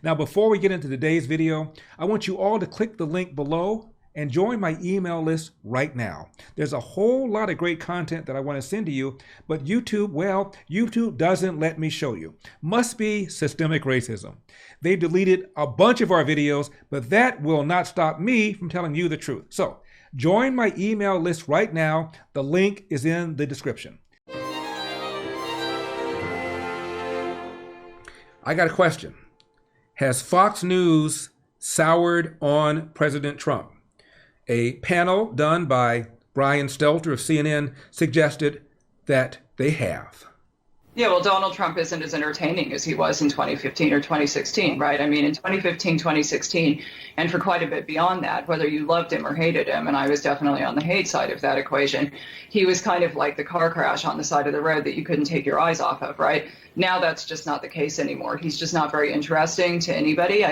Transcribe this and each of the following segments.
Now, before we get into today's video, I want you all to click the link below and join my email list right now. There's a whole lot of great content that I want to send to you, but YouTube doesn't let me show you. Must be systemic racism. They deleted a bunch of our videos, but that will not stop me from telling you the truth. So join my email list right now. The link is in the description. I got a question. Has Fox News soured on President Trump? A panel done by Brian Stelter of CNN suggested that they have. Yeah, well, Donald Trump isn't as entertaining as he was in 2015 or 2016, right? I mean, in 2015, 2016, and for quite a bit beyond that, whether you loved him or hated him, and I was definitely on the hate side of that equation, he was kind of like the car crash on the side of the road that you couldn't take your eyes off of, right? Now that's just not the case anymore. He's just not very interesting to anybody.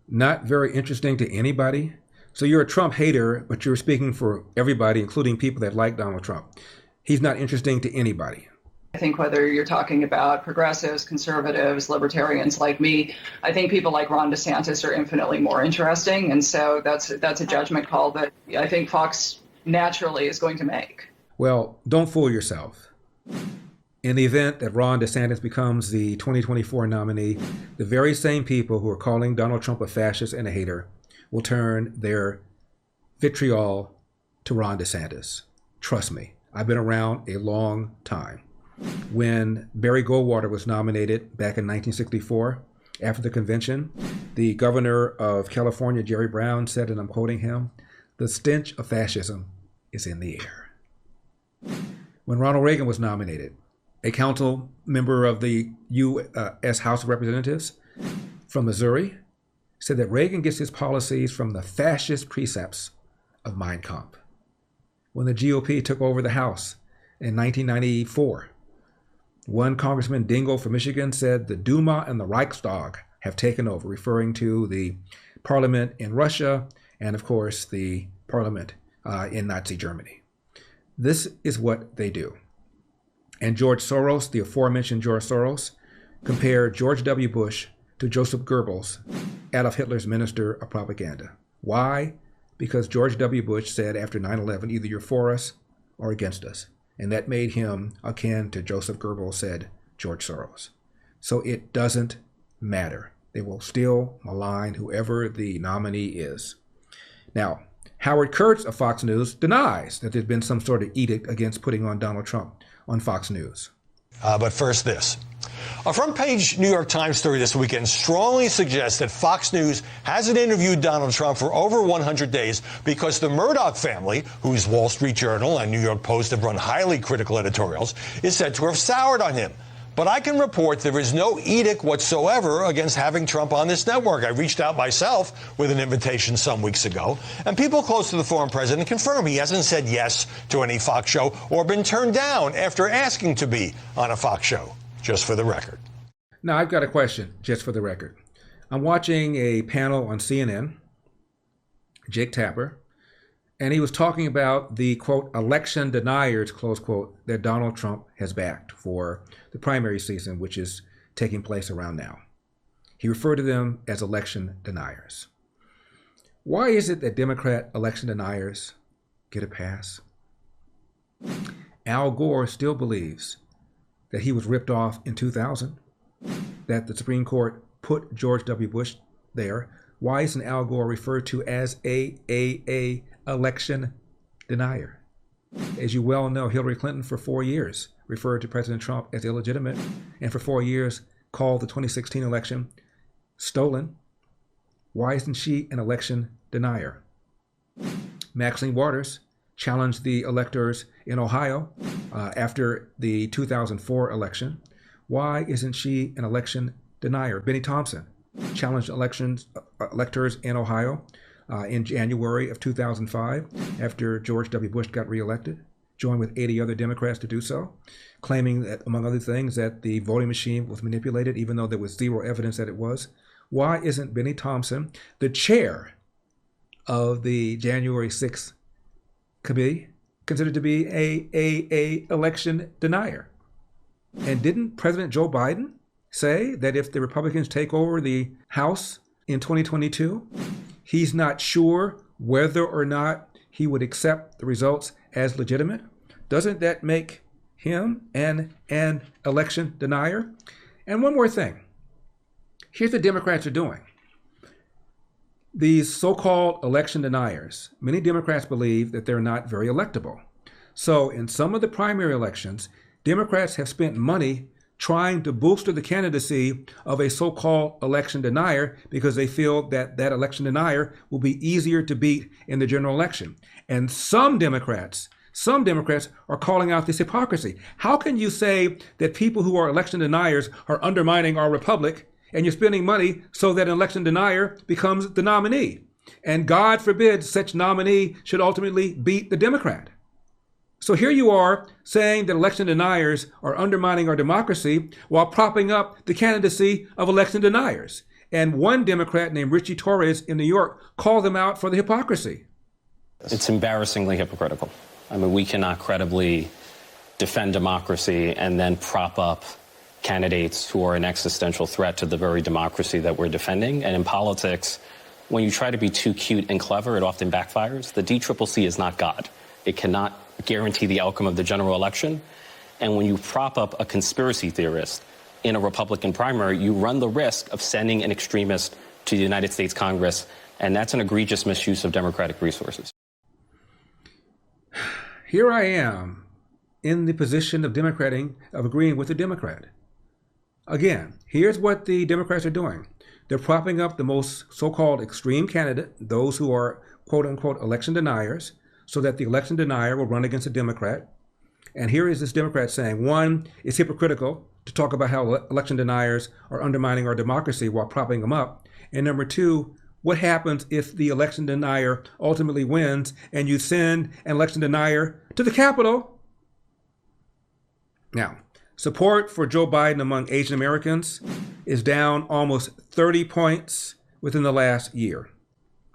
Not very interesting to anybody? So you're a Trump hater, but you're speaking for everybody, including people that like Donald Trump. He's not interesting to anybody. I think whether you're talking about progressives, conservatives, libertarians like me, I think people like Ron DeSantis are infinitely more interesting. And so that's a judgment call that I think Fox naturally is going to make. Well, don't fool yourself. In the event that Ron DeSantis becomes the 2024 nominee, the very same people who are calling Donald Trump a fascist and a hater will turn their vitriol to Ron DeSantis. Trust me, I've been around a long time. When Barry Goldwater was nominated back in 1964, after the convention, the governor of California, Jerry Brown, said, and I'm quoting him, "The stench of fascism is in the air." When Ronald Reagan was nominated, a council member of the U.S. House of Representatives from Missouri said that Reagan gets his policies from the fascist precepts of Mein Kampf. When the GOP took over the House in 1994, one Congressman Dingell from Michigan said the Duma and the Reichstag have taken over, referring to the parliament in Russia and, of course, the parliament in Nazi Germany. This is what they do. And George Soros, the aforementioned George Soros, compared George W. Bush to Joseph Goebbels, Adolf Hitler's minister of propaganda. Why? Because George W. Bush said after 9/11, either you're for us or against us. And that made him akin to Joseph Goebbels, said George Soros. So it doesn't matter. They will still malign whoever the nominee is. Now, Howard Kurtz of Fox News denies that there's been some sort of edict against putting on Donald Trump on Fox News. But first this. A front-page New York Times story this weekend strongly suggests that Fox News hasn't interviewed Donald Trump for over 100 days because the Murdoch family, whose Wall Street Journal and New York Post have run highly critical editorials, is said to have soured on him. But I can report there is no edict whatsoever against having Trump on this network. I reached out myself with an invitation some weeks ago, and people close to the former president confirm he hasn't said yes to any Fox show or been turned down after asking to be on a Fox show, just for the record. Now, I've got a question, just for the record. I'm watching a panel on CNN, Jake Tapper, and he was talking about the, quote, election deniers, close quote, that Donald Trump has backed for the primary season, which is taking place around now. He referred to them as election deniers. Why is it that Democrat election deniers get a pass? Al Gore still believes that he was ripped off in 2000, that the Supreme Court put George W. Bush there. Why isn't Al Gore referred to as a election denier? As you well know, Hillary Clinton for 4 years referred to President Trump as illegitimate, and for 4 years called the 2016 election stolen. Why isn't she an election denier? Maxine Waters challenged the electors in Ohio after the 2004 election. Why isn't she an election denier? Benny Thompson challenged electors in Ohio in January of 2005 after George W. Bush got reelected, joined with 80 other Democrats to do so, claiming that, among other things, that the voting machine was manipulated, even though there was zero evidence that it was. Why isn't Benny Thompson the chair of the January 6th committee considered to be a election denier? And didn't President Joe Biden say that if the Republicans take over the House in 2022, he's not sure whether or not he would accept the results as legitimate? Doesn't that make him an election denier? And one more thing. Here's what Democrats are doing. These so-called election deniers, many Democrats believe that they're not very electable. So in some of the primary elections, Democrats have spent money trying to booster the candidacy of a so-called election denier because they feel that that election denier will be easier to beat in the general election. And some Democrats are calling out this hypocrisy. How can you say that people who are election deniers are undermining our republic, and you're spending money so that an election denier becomes the nominee? And God forbid such nominee should ultimately beat the Democrat. So here you are saying that election deniers are undermining our democracy while propping up the candidacy of election deniers. And one Democrat named Ritchie Torres in New York called them out for the hypocrisy. It's embarrassingly hypocritical. I mean, we cannot credibly defend democracy and then prop up candidates who are an existential threat to the very democracy that we're defending. And in politics, when you try to be too cute and clever, it often backfires. The DCCC is not God. It cannot guarantee the outcome of the general election. And when you prop up a conspiracy theorist in a Republican primary, you run the risk of sending an extremist to the United States Congress, and that's an egregious misuse of democratic resources. Here I am in the position of agreeing with the Democrat. Again, here's what the Democrats are doing. They're propping up the most so-called extreme candidate, those who are quote-unquote election deniers, so that the election denier will run against a Democrat. And here is this Democrat saying, one, it's hypocritical to talk about how election deniers are undermining our democracy while propping them up. And number two, what happens if the election denier ultimately wins and you send an election denier to the Capitol? Now, support for Joe Biden among Asian Americans is down almost 30 points within the last year,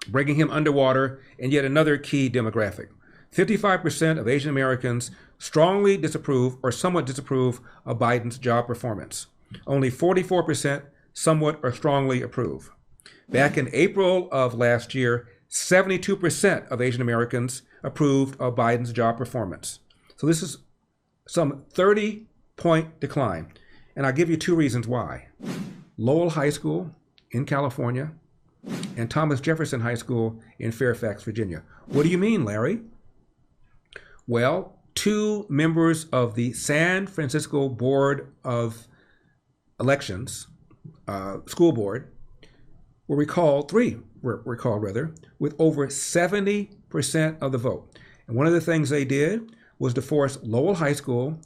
bringing him underwater in yet another key demographic. 55% of Asian Americans strongly disapprove or somewhat disapprove of Biden's job performance. Only 44% somewhat or strongly approve. Back in April of last year, 72% of Asian Americans approved of Biden's job performance. So this is some 30-point decline. And I'll give you two reasons why. Lowell High School in California and Thomas Jefferson High School in Fairfax, Virginia. What do you mean, Larry? Well, two members of the San Francisco Board of Elections, school board, were recalled with over 70% of the vote. And one of the things they did was to force Lowell High School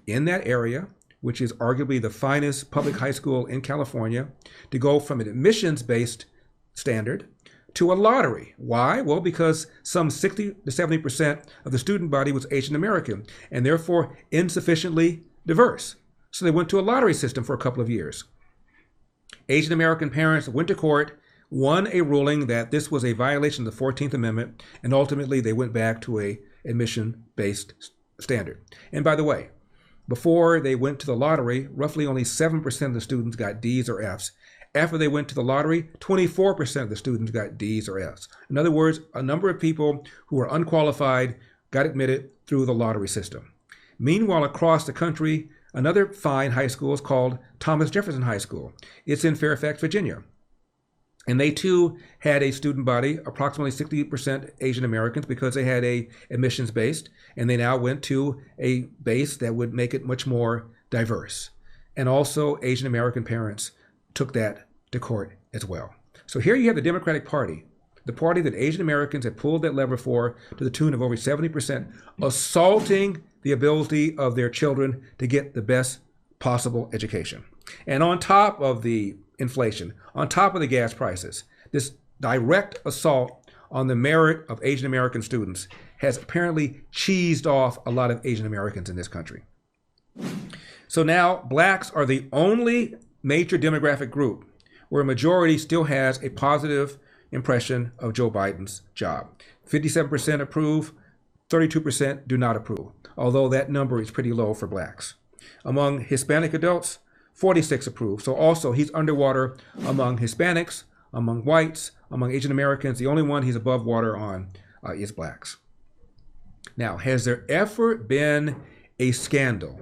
in that area, which is arguably the finest public high school in California, to go from an admissions-based standard to a lottery. Why? Well, because some 60 to 70% of the student body was Asian American and therefore insufficiently diverse. So they went to a lottery system for a couple of years. Asian American parents went to court, won a ruling that this was a violation of the 14th Amendment, and ultimately they went back to a admission-based standard. And by the way, before they went to the lottery, roughly only 7% of the students got D's or F's. After they went to the lottery, 24% of the students got D's or F's. In other words, a number of people who were unqualified got admitted through the lottery system. Meanwhile, across the country, another fine high school is called Thomas Jefferson High School. It's in Fairfax, Virginia. And they too had a student body, approximately 60% Asian Americans, because they had a admissions-based, and they now went to a base that would make it much more diverse. And also Asian American parents took that to court as well. So here you have the Democratic Party, the party that Asian Americans have pulled that lever for to the tune of over 70%, assaulting the ability of their children to get the best possible education. And on top of the inflation, on top of the gas prices, this direct assault on the merit of Asian American students has apparently cheesed off a lot of Asian Americans in this country. So now blacks are the only major demographic group where a majority still has a positive impression of Joe Biden's job. 57% approve, 32% do not approve, although that number is pretty low for blacks. Among Hispanic adults, 46 approve. So also he's underwater among Hispanics, among whites, among Asian Americans. The only one he's above water on is blacks. Now, has there ever been a scandal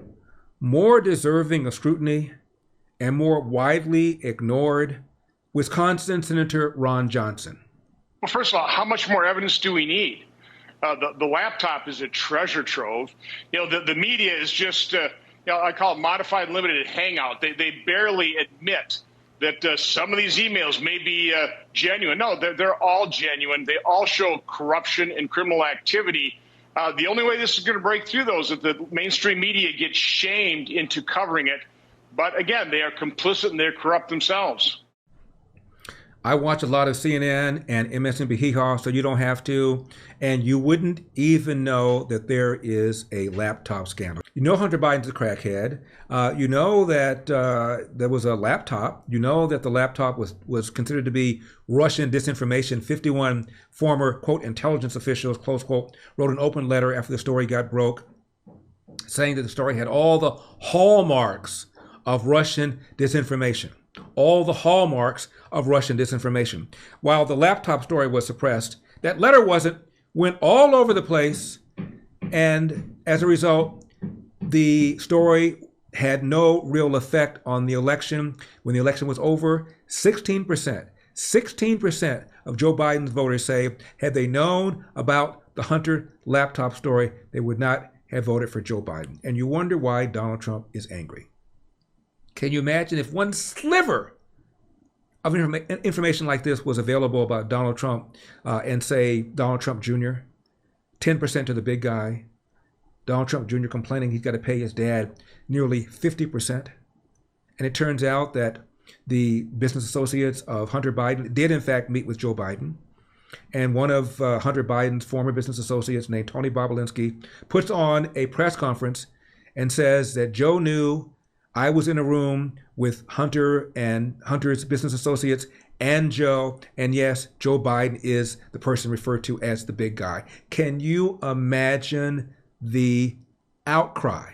more deserving of scrutiny and more widely ignored? Wisconsin Senator Ron Johnson. Well, first of all, how much more evidence do we need? The laptop is a treasure trove. The media is just, I call it modified limited hangout. They barely admit that some of these emails may be genuine. No, they're all genuine. They all show corruption and criminal activity. The only way this is going to break through, though, is that the mainstream media gets shamed into covering it. But again, they are complicit and they're corrupt themselves. I watch a lot of CNN and MSNBC, so you don't have to. And you wouldn't even know that there is a laptop scandal. You know Hunter Biden's a crackhead. You know that there was a laptop. You know that the laptop was considered to be Russian disinformation. 51 former, quote, intelligence officials, close quote, wrote an open letter after the story got broke, saying that the story had all the hallmarks of Russian disinformation. All the hallmarks of Russian disinformation. While the laptop story was suppressed, that letter went all over the place. And as a result, the story had no real effect on the election. When the election was over, 16% of Joe Biden's voters say, had they known about the Hunter laptop story, they would not have voted for Joe Biden. And you wonder why Donald Trump is angry. Can you imagine if one sliver of information like this was available about Donald Trump and say Donald Trump Jr., 10% to the big guy, Donald Trump Jr. complaining he's got to pay his dad nearly 50%. And it turns out that the business associates of Hunter Biden did in fact meet with Joe Biden. And one of Hunter Biden's former business associates named Tony Bobolinsky puts on a press conference and says that Joe knew I was in a room with Hunter and Hunter's business associates and Joe. And yes, Joe Biden is the person referred to as the big guy. Can you imagine the outcry?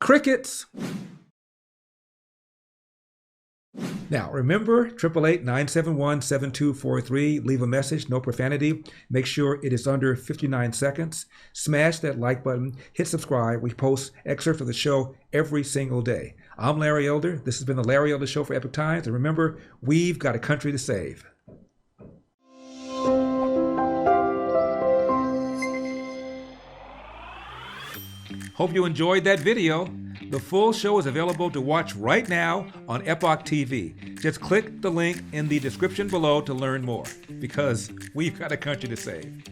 Crickets. Now, remember, 888-971-7243. Leave a message, no profanity. Make sure it is under 59 seconds. Smash that like button. Hit subscribe. We post excerpts of the show every single day. I'm Larry Elder. This has been the Larry Elder Show for Epoch Times. And remember, we've got a country to save. Hope you enjoyed that video. The full show is available to watch right now on Epoch TV. Just click the link in the description below to learn more, because we've got a country to save.